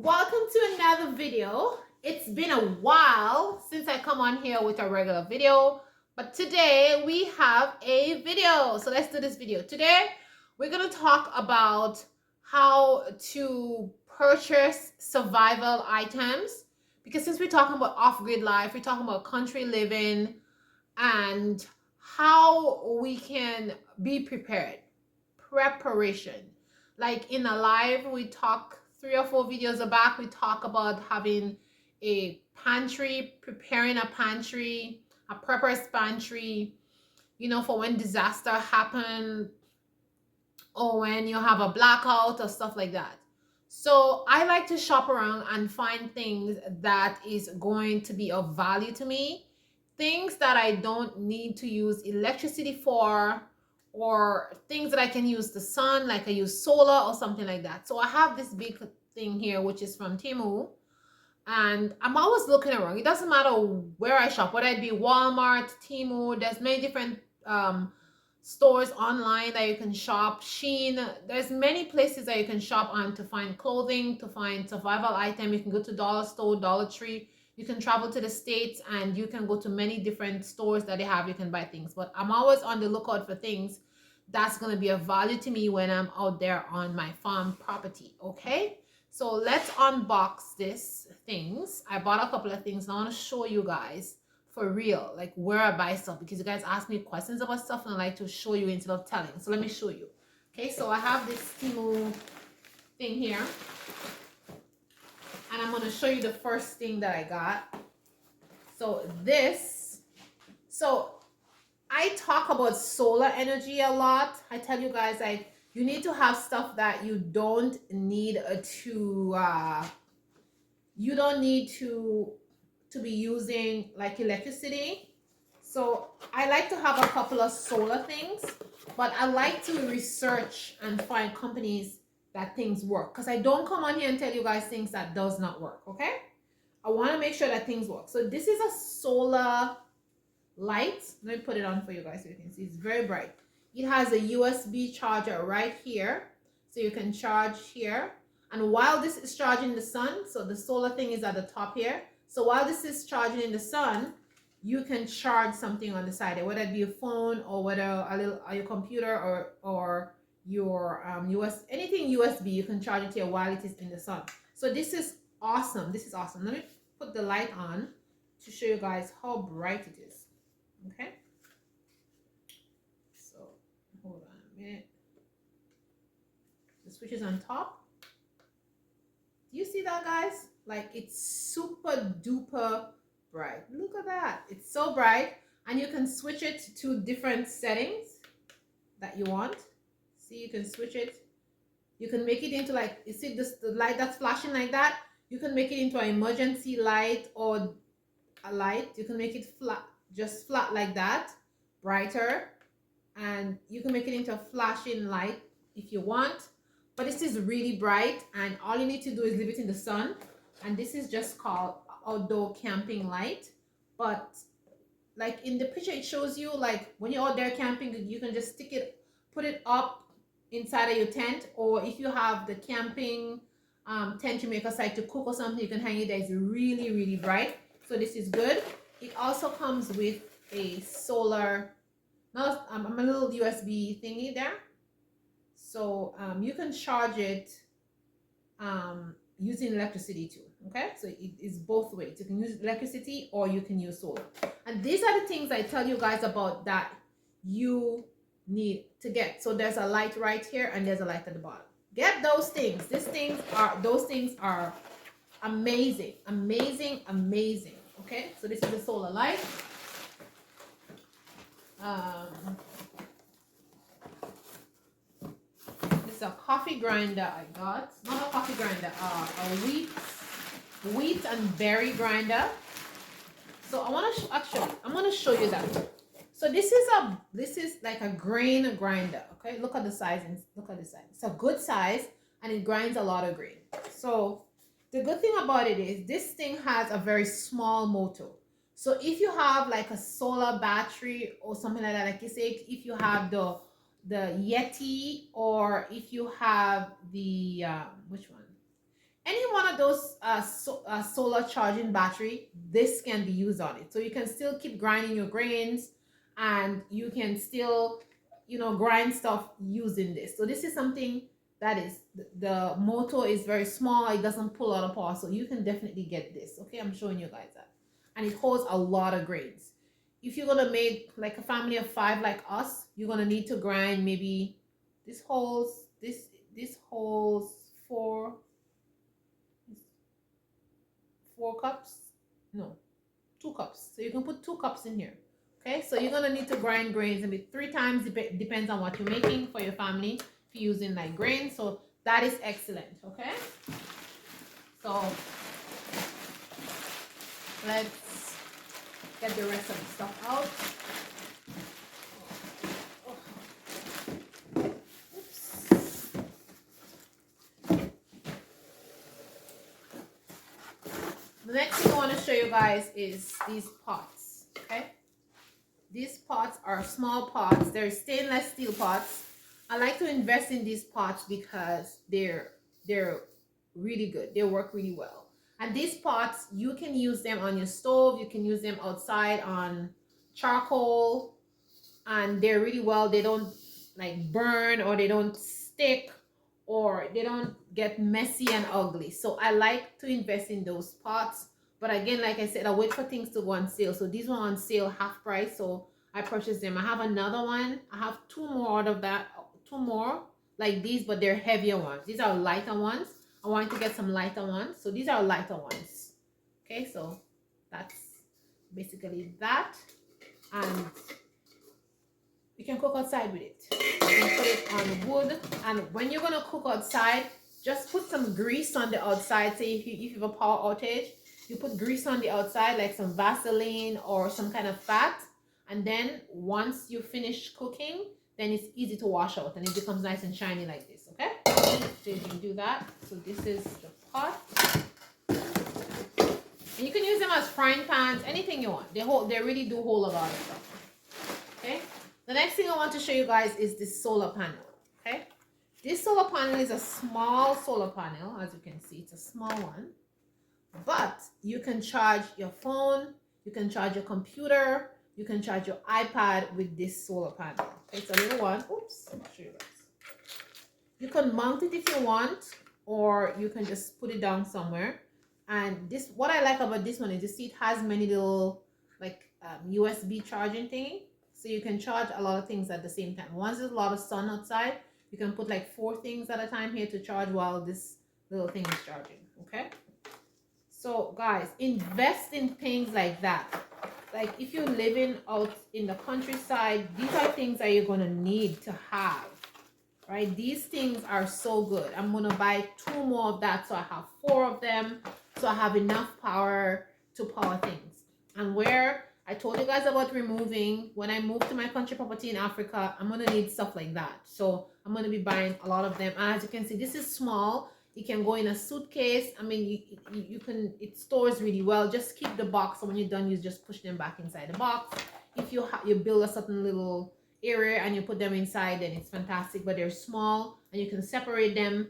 welcome to another video. It's been a while since I come on here with a regular video, but today we have a video. So let's do this video. Today we're going to talk about how to purchase survival items, because since we're talking about off-grid life, we're talking about country living and how we can be prepared. Preparation. Like in a live, we talk 3 or 4 videos back, we talk about having a pantry, preparing a pantry, a prepper's pantry, for when disaster happen or when you have a blackout or stuff like that. So I like to shop around and find things that is going to be of value to me, things that I don't need to use electricity for, or things that I can use the sun, like I use solar or something like that. So I have this big thing here, which is from Temu, and I'm always looking around. It doesn't matter where I shop, whether it be Walmart, Temu, there's many different stores online that you can shop. Shein, there's many places that you can shop on to find clothing, to find survival item. You can go to dollar store, Dollar Tree. You can travel to the States and you can go to many different stores that they have. You can buy things, but I'm always on the lookout for things that's going to be of value to me when I'm out there on my farm property. Okay, so let's unbox this things. I bought a couple of things and I want to show you guys for real, like where I buy stuff, because you guys ask me questions about stuff and I like to show you instead of telling. So let me show you. Okay, so I have this Temu thing here, and I'm going to show you the first thing that I got. So I talk about solar energy a lot. I tell you guys, like, you need to have stuff that you don't need to be using like electricity. So I like to have a couple of solar things, but I like to research and find companies that things work, because I don't come on here and tell you guys things that does not work. Okay, I want to make sure that things work. So this is a solar light. Let me put it on for you guys so you can see. It's very bright. It has a USB charger right here, so you can charge here. And while this is charging the sun, so the solar thing is at the top here, so while this is charging in the sun, you can charge something on the side, whether it be a phone or whether your computer or your anything USB, you can charge it here while it is in the sun. So this is awesome. This is awesome. Let me put the light on to show you guys how bright it is. Okay, so hold on a minute. The switch is on top. Do you see that, guys? Like, it's super duper bright. Look at that. It's so bright, and you can switch it to different settings that you want. See, you can switch it. You can make it into, like, you see this, the light that's flashing like that, you can make it into an emergency light or a light. You can make it flat, just flat like that, brighter, and you can make it into a flashing light if you want. But this is really bright, and all you need to do is leave it in the sun. And this is just called outdoor camping light. But like in the picture, it shows you, like, when you're out there camping, you can just stick it, put it up inside of your tent, or if you have the camping tent you make aside to cook or something, you can hang it there. It's really, really bright. So this is good. It also comes with a solar, now a little USB thingy there. So you can charge it using electricity too. Okay, so it is both ways. You can use electricity or you can use solar. And these are the things I tell you guys about that you need to get. So there's a light right here and there's a light at the bottom. Get those things. Those things are amazing, amazing, amazing. Okay, so this is the solar light. This is a coffee grinder I got. Not a coffee grinder, a wheat and berry grinder. So I want to I'm going to show you that. So this is like a grain grinder. Okay, look at the size and look at the size. It's a good size and it grinds a lot of grain. So the good thing about it is this thing has a very small motor. So if you have like a solar battery or something like that, like you say, if you have the Yeti, or if you have the which one, any one of those solar charging battery, this can be used on it. So you can still keep grinding your grains, and you can still, you know, grind stuff using this. So this is something that is, the motor is very small, it doesn't pull out of power, so you can definitely get this. Okay, I'm showing you guys that. And it holds a lot of grains. If you're gonna make like a family of 5 like us, you're gonna need to grind maybe, this holds, this holds 4 cups, no, 2 cups. So you can put 2 cups in here. Okay, so you're gonna need to grind grains maybe 3 times, depends on what you're making for your family, if you're using like grains. So that is excellent. Okay, so let's get the rest of the stuff out. The next thing I want to show you guys is these pots. Okay, these pots are small pots. They're stainless steel pots. I like to invest in these pots because they're really good. They work really well. And these pots, you can use them on your stove, you can use them outside on charcoal, and they're really well. They don't like burn, or they don't stick, or they don't get messy and ugly. So I like to invest in those pots. But again, like I said, I wait for things to go on sale. So these were on sale half price, so I purchased them. I have another one. I have 2 more out of that, 2 more like these, but they're heavier ones. These are lighter ones. I wanted to get some lighter ones, so these are lighter ones. Okay, so that's basically that. And you can cook outside with it. You can put it on wood, and when you're gonna cook outside, just put some grease on the outside. Say if you have a power outage, you put grease on the outside, like some Vaseline or some kind of fat, and then once you finish cooking, then it's easy to wash out and it becomes nice and shiny like this. Okay, so you can do that. So this is the pot, and you can use them as frying pans, anything you want. They really do hold a lot of stuff. Okay, the next thing I want to show you guys is this solar panel. Okay, this solar panel is a small solar panel. As you can see, it's a small one, but you can charge your phone, you can charge your computer, you can charge your iPad with this solar panel. Okay, it's a little one. Oops, I'll show you guys. You can mount it if you want, or you can just put it down somewhere. And this, what I like about this one is, you see it has many little like USB charging thingy, so you can charge a lot of things at the same time. Once there's a lot of sun outside, you can put like 4 things at a time here to charge while this little thing is charging. Okay, so guys, invest in things like that. Like if you're living out in the countryside, these are things that you're gonna need to have, right? These things are so good. I'm gonna buy 2 more of that, so I have 4 of them, so I have enough power to power things. And where I told you guys about removing, when I move to my country property in Africa, I'm gonna need stuff like that. So I'm gonna be buying a lot of them. And as you can see, this is small. It can go in a suitcase. I mean, you can, it stores really well. Just keep the box, so when you're done, you just push them back inside the box. If you build a certain little area and you put them inside, then it's fantastic. But they're small, and you can separate them,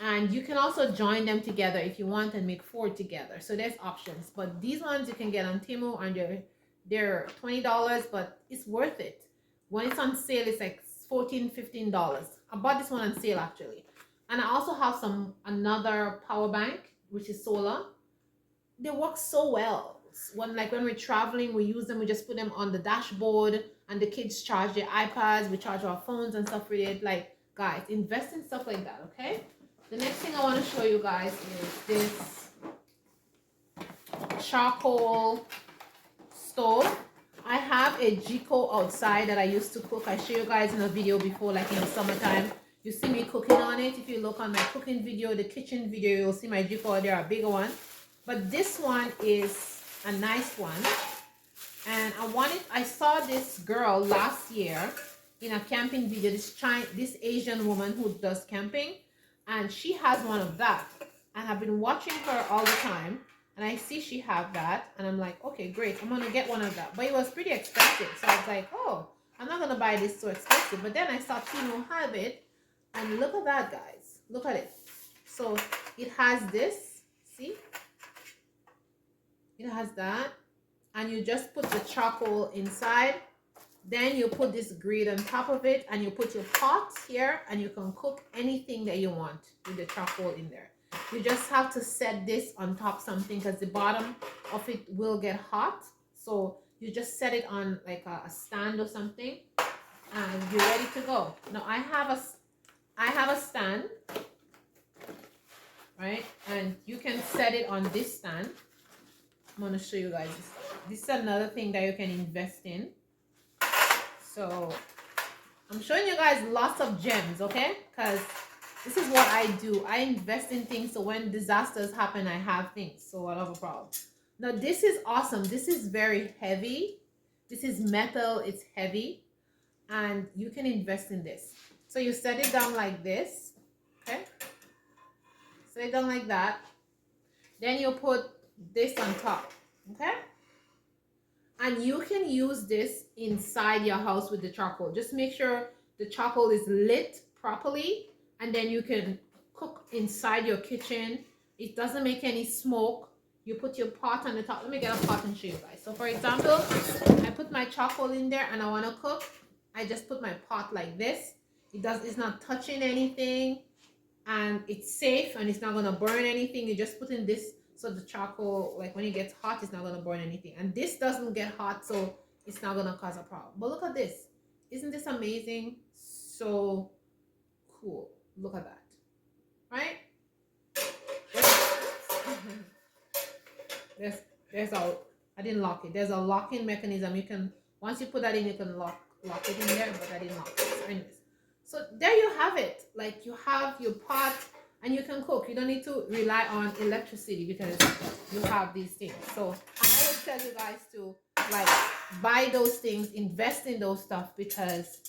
and you can also join them together if you want and make 4 together. So there's options. But these ones you can get on Temu, and they're $20, but it's worth it. When it's on sale, it's like $14-15. I bought this one on sale actually. And I also have another power bank, which is solar. They work so well. When we're traveling, we use them. We just put them on the dashboard, and the kids charge their iPads. We charge our phones and stuff with it. Like, guys, invest in stuff like that. Okay. The next thing I want to show you guys is this charcoal stove. I have a Jiko outside that I used to cook. I show you guys in a video before, like in the summertime. You see me cooking on it. If you look on my cooking video, the kitchen video, you'll see my Jiko. There are bigger ones, but this one is a nice one. And I saw this girl last year in a camping video, this Asian woman who does camping, and she has one of that, and I've been watching her all the time, and I see she have that, and I'm like, okay, great, I'm gonna get one of that. But it was pretty expensive, so I was like, oh, I'm not gonna buy this so expensive. But then I saw Timo have it, and look at that, guys. Look at it. So it has this, see, it has that, and you just put the charcoal inside. Then you put this grid on top of it, and you put your pot here, and you can cook anything that you want with the charcoal in there. You just have to set this on top something, because the bottom of it will get hot. So you just set it on like a stand or something, and you're ready to go. Now I have a stand, right? And you can set it on this stand. I'm going to show you guys this. This is another thing that you can invest in. So I'm showing you guys lots of gems, okay? Because this is what I do. I invest in things, so when disasters happen, I have things, so I don't have a problem. Now this is awesome. This is very heavy. This is metal. It's heavy, and you can invest in this. So you set it down like this, okay? Set it down like that. Then you put this on top, okay? And you can use this inside your house with the charcoal. Just make sure the charcoal is lit properly, and then you can cook inside your kitchen. It doesn't make any smoke. You put your pot on the top. Let me get a pot and show you guys. So for example, I put my charcoal in there and I want to cook. I just put my pot like this. It's not touching anything, and it's safe, and it's not gonna burn anything. You just put in this, so the charcoal, like when it gets hot, it's not gonna burn anything. And this doesn't get hot, so it's not gonna cause a problem. But look at this. Isn't this amazing? So cool. Look at that. Right? There's a, I didn't lock it. There's a locking mechanism. You can, once you put that in, you can lock it in there, but I didn't lock it. So anyways. So there you have it. Like, you have your pot and you can cook. You don't need to rely on electricity because you have these things. So I would tell you guys to like buy those things, invest in those stuff, because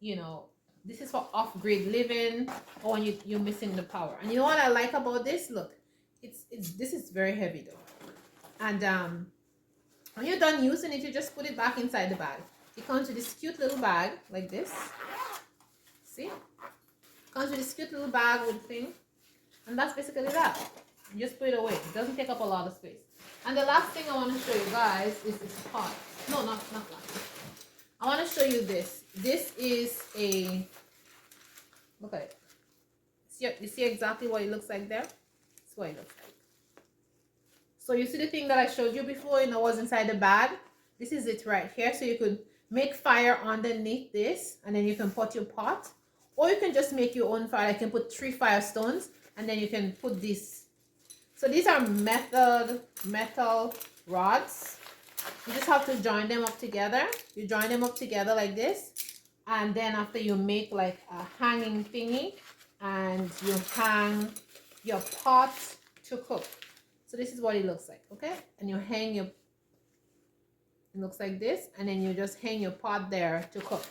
you know this is for off-grid living, or when you're missing the power. And you know what I like about this? Look, this is very heavy though. And when you're done using it, you just put it back inside the bag. It comes with this cute little bag like this. See? Comes with this cute little bag with thing. And that's basically that. You just put it away. It doesn't take up a lot of space. And the last thing I want to show you guys is this pot. No, not last. I want to show you this. This is a, look at it. You see exactly what it looks like there? That's what it looks like. So you see the thing that I showed you before, was inside the bag? This is it right here. So you could make fire underneath this, and then you can put your pot. Or you can just make your own fire. I can put 3 fire stones, and then you can put this. So these are metal rods. You just have to join them up together. You join them up together like this. And then after, you make like a hanging thingy, and you hang your pot to cook. So this is what it looks like, okay? And you hang your, it looks like this, and then you just hang your pot there to cook.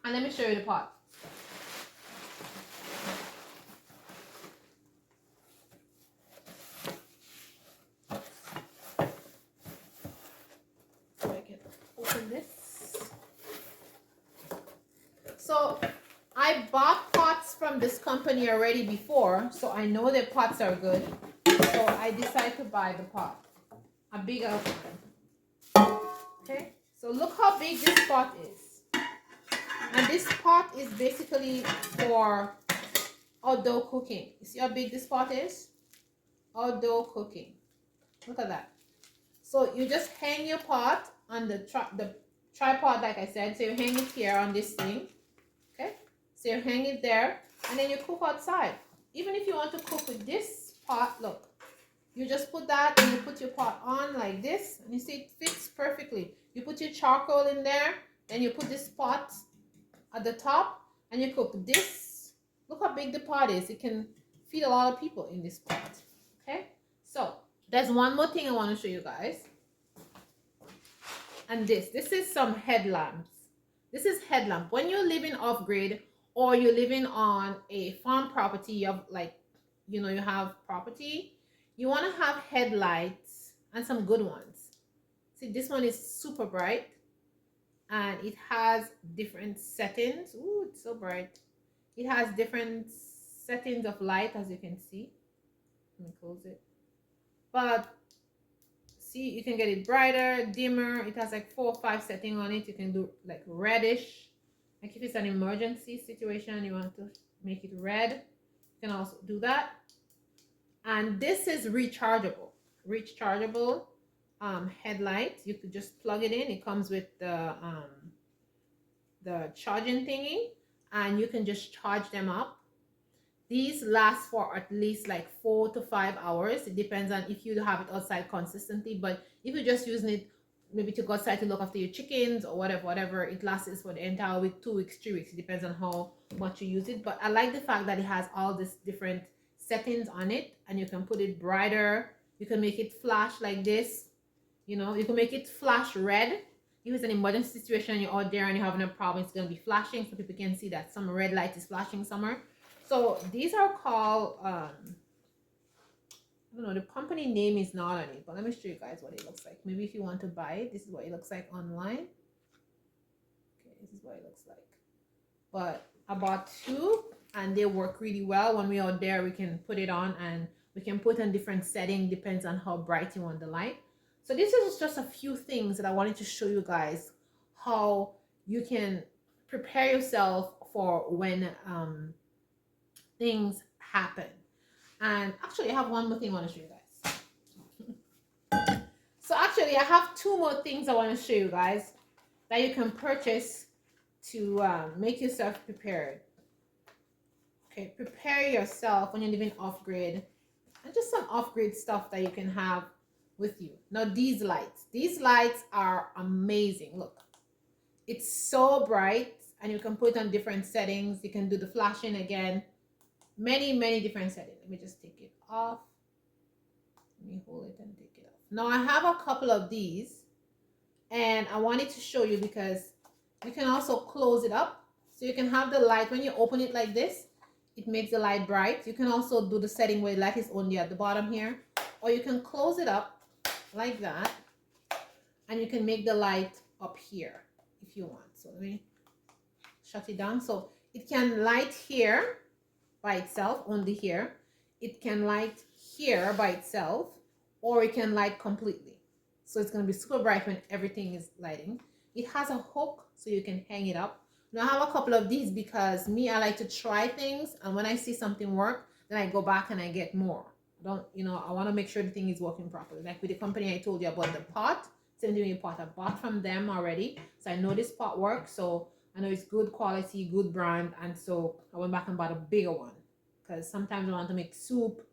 And let me show you the pot. So I can open this. So I bought pots from this company already before, so I know their pots are good. So I decided to buy the pot, a bigger one. Okay, so look how big this pot is. And this pot is basically for outdoor cooking. You see how big this pot is? Outdoor cooking. Look at that. So you just hang your pot on the tripod, like I said. So you hang it here on this thing. Okay, so you hang it there, and then you cook outside. Even if you want to cook with this pot, look, you just put that and you put your pot on like this, and you see it fits perfectly. You put your charcoal in there, then you put this pot at the top, and you cook this. Look how big the pot is. It can feed a lot of people in this pot. Okay, so there's one more thing I want to show you guys. And this is some headlamps. This is headlamp. When you're living off-grid, or you're living on a farm property, you have like, you have property, you want to have headlights, and some good ones. See, this one is super bright, and it has different settings. Ooh, it's so bright. It has different settings of light, as you can see. Let me close it. But see, you can get it brighter, dimmer. It has like 4 or 5 settings on it. You can do like reddish. Like if it's an emergency situation, you want to make it red, you can also do that. And this is rechargeable headlight. You could just plug it in. It comes with the charging thingy, and you can just charge them up. These last for at least like 4 to 5 hours. It depends on if you have it outside consistently, but if you're just using it maybe to go outside to look after your chickens or whatever, it lasts for the entire week, 2 weeks, 3 weeks. It depends on how much you use it. But I like the fact that it has all these different settings on it, and you can put it brighter. You can make it flash like this. You know, you can make it flash red. If it's an emergency situation, you're out there and you're having a problem, it's going to be flashing so people can see that some red light is flashing somewhere. So these are called, I don't know, the company name is not on it, but let me show you guys what it looks like. Maybe if you want to buy it, this is what it looks like online. Okay, this is what it looks like. But I bought 2 and they work really well. When we're out there, we can put it on and we can put on different settings, depends on how bright you want the light. So this is just a few things that I wanted to show you guys how you can prepare yourself for when things happen. And actually I have one more thing I want to show you guys. So actually I have 2 more things I want to show you guys that you can purchase to make yourself prepared. Okay, prepare yourself when you're living off grid, and just some off grid stuff that you can have with you. Now these lights are amazing. Look, it's so bright, and you can put on different settings. You can do the flashing again, many different settings. Let me just take it off. Let me hold it and take it off. Now I have a couple of these, and I wanted to show you because you can also close it up, so you can have the light when you open it like this. It makes the light bright. You can also do the setting where the light is only at the bottom here, or you can close it up like that, and you can make the light up here if you want. So let me shut it down. So it can light here by itself, only here. It can light here by itself, or it can light completely. So it's going to be super bright when everything is lighting. It has a hook so you can hang it up. Now I have a couple of these because I like to try things, and when I see something work, then I go back and I get more. I want to make sure the thing is working properly. Like with the company I told you about, the pot, 70 pot, I bought from them already, so I know this pot works. So I know it's good quality, good brand, and so I went back and bought a bigger one because sometimes I want to make soup.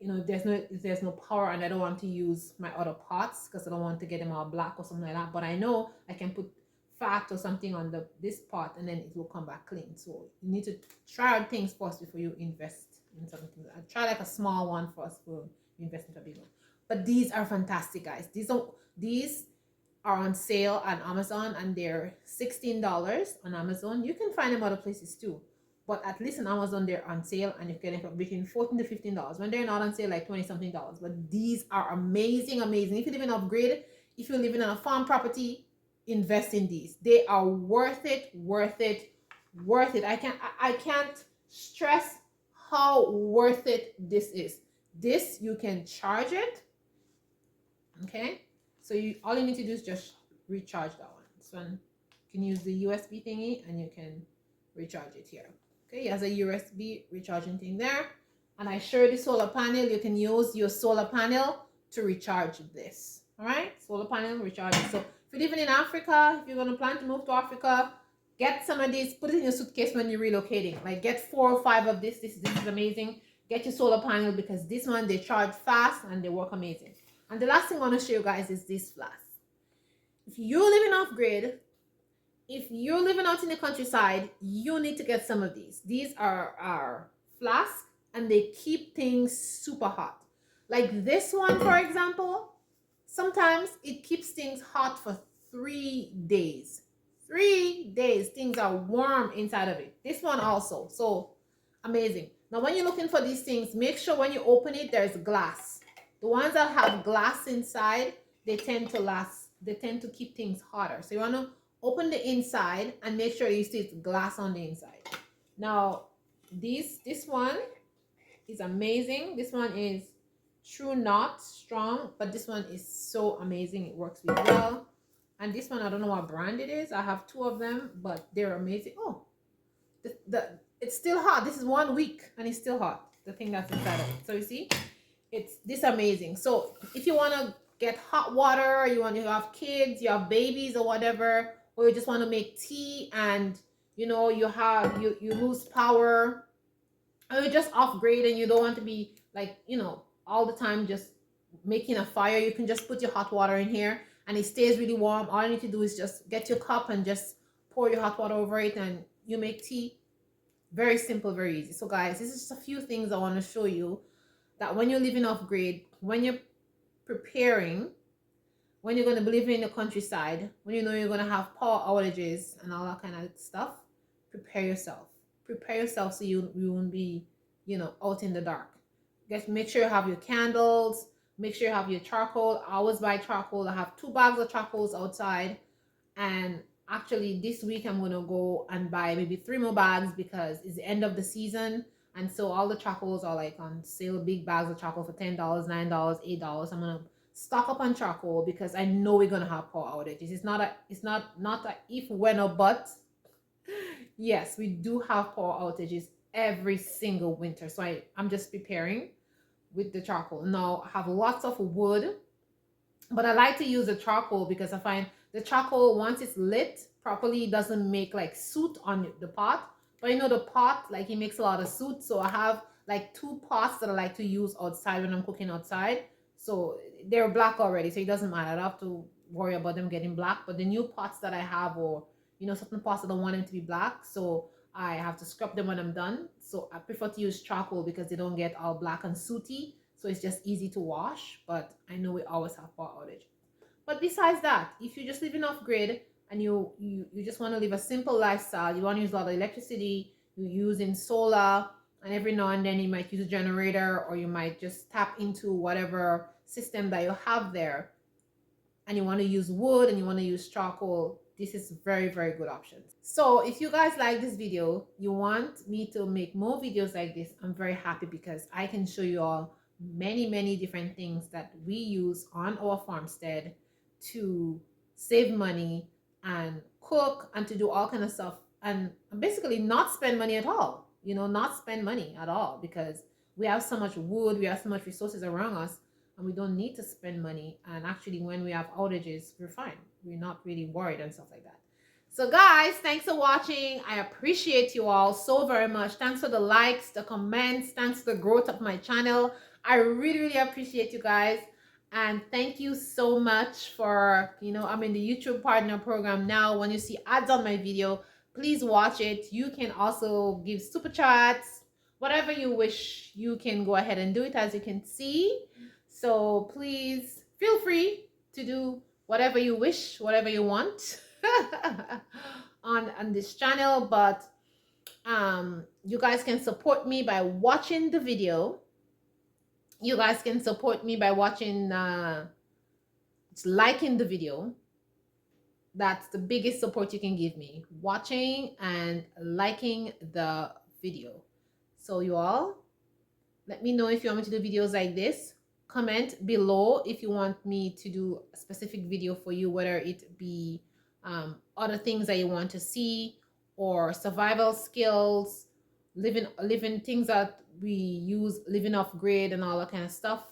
There's no power, and I don't want to use my other pots because I don't want to get them all black or something like that. But I know I can put fat or something on this pot, and then it will come back clean. So you need to try out things first before you invest in something. I try like a small one first before you invest into a big one. But these are fantastic, guys. These are on sale on Amazon, and they're $16 on Amazon. You can find them other places too, but at least on Amazon they're on sale, and you can get between $14 to $15. When they're not on sale, like $20 something. But these are amazing. If you live in off-grid, if you're living on a farm property, invest in these. They are worth it. I can't stress how worth it this is. This, you can charge it. Okay, so all you need to do is just recharge that one. This one, you can use the USB thingy and you can recharge it here. Okay, it has a USB recharging thing there. And I showed the solar panel. You can use your solar panel to recharge this. All right, solar panel recharging. So if you're living in Africa, if you're going to plan to move to Africa, get some of these, put it in your suitcase when you're relocating. Like get 4 or 5 of this. This is amazing. Get your solar panel because this one, they charge fast and they work amazing. And the last thing I want to show you guys is this flask. If you're living off grid, if you're living out in the countryside, you need to get some of these. These are flasks, and they keep things super hot. Like this one, for example, sometimes it keeps things hot for 3 days. 3 days, things are warm inside of it. This one also, so amazing. Now when you're looking for these things, make sure when you open it, there's glass. The ones that have glass inside, they tend to last. They tend to keep things hotter. So you want to open the inside and make sure you see it's glass on the inside. Now, This one is amazing. This one is True Not Strong, but this one is so amazing. It works really well. And this one, I don't know what brand it is. I have two of them, but they're amazing. Oh, it's still hot. This is 1 week and it's still hot. The thing that's inside of it. So you see, it's this amazing. So if you want to get hot water, you want to have kids, you have babies or whatever, or you just want to make tea and you know you lose power, or you're just off grade and you don't want to be like all the time just making a fire, you can just put your hot water in here and it stays really warm. All you need to do is just get your cup and just pour your hot water over it and you make tea. Very simple, very easy. So guys, this is just a few things I want to show you that when you're living off grid, when you're preparing, when you're going to be living in the countryside, when you know you're going to have power outages and all that kind of stuff, prepare yourself. Prepare yourself so you won't be, out in the dark. Just make sure you have your candles. Make sure you have your charcoal. I always buy charcoal. I have 2 bags of charcoals outside. And actually this week I'm going to go and buy maybe 3 more bags because it's the end of the season. And so all the charcoals are like on sale. Big bags of charcoal for $10, $9, $8. I'm going to stock up on charcoal because I know we're going to have power outages. It's not a if, when, or but. Yes, we do have power outages every single winter. So I'm just preparing with the charcoal. Now I have lots of wood, but I like to use the charcoal because I find the charcoal, once it's lit properly, it doesn't make like soot on the pot. But the pot, like, it makes a lot of soot. So I have like 2 pots that I like to use outside when I'm cooking outside. So they're black already, so it doesn't matter. I don't have to worry about them getting black. But the new pots that I have, or certain pots I don't want them to be black, so I have to scrub them when I'm done. So I prefer to use charcoal because they don't get all black and sooty. So it's just easy to wash. But I know we always have power outage. But besides that, if you're just living off grid and you just want to live a simple lifestyle, you want to use a lot of electricity, you're using solar, and every now and then you might use a generator, or you might just tap into whatever system that you have there, and you want to use wood and you want to use charcoal, this is very, very good options. So if you guys like this video, you want me to make more videos like this, I'm very happy because I can show you all many different things that we use on our farmstead to save money and cook and to do all kind of stuff, and basically not spend money at all. Not spend money at all because we have so much wood, we have so much resources around us, and we don't need to spend money. And actually, when we have outages, we're fine. We're not really worried and stuff like that. So guys, thanks for watching. I appreciate you all so very much. Thanks for the likes, the comments. Thanks for the growth of my channel. I really appreciate you guys. And thank you so much for, I'm in the YouTube Partner Program now. When you see ads on my video, please watch it. You can also give super chats. Whatever you wish, you can go ahead and do it, as you can see. So please feel free to do whatever you wish, whatever you want on this channel. But you guys can support me by watching the video. You guys can support me by watching, liking the video. That's the biggest support you can give me, watching and liking the video. So you all, let me know if you want me to do videos like this. Comment below if you want me to do a specific video for you, whether it be other things that you want to see, or survival skills, living things that we use, living off grid and all that kind of stuff,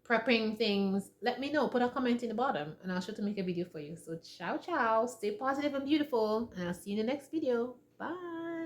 prepping things. Let me know. Put a comment in the bottom and I'll sure to make a video for you. So ciao, stay positive and beautiful, and I'll see you in the next video. Bye.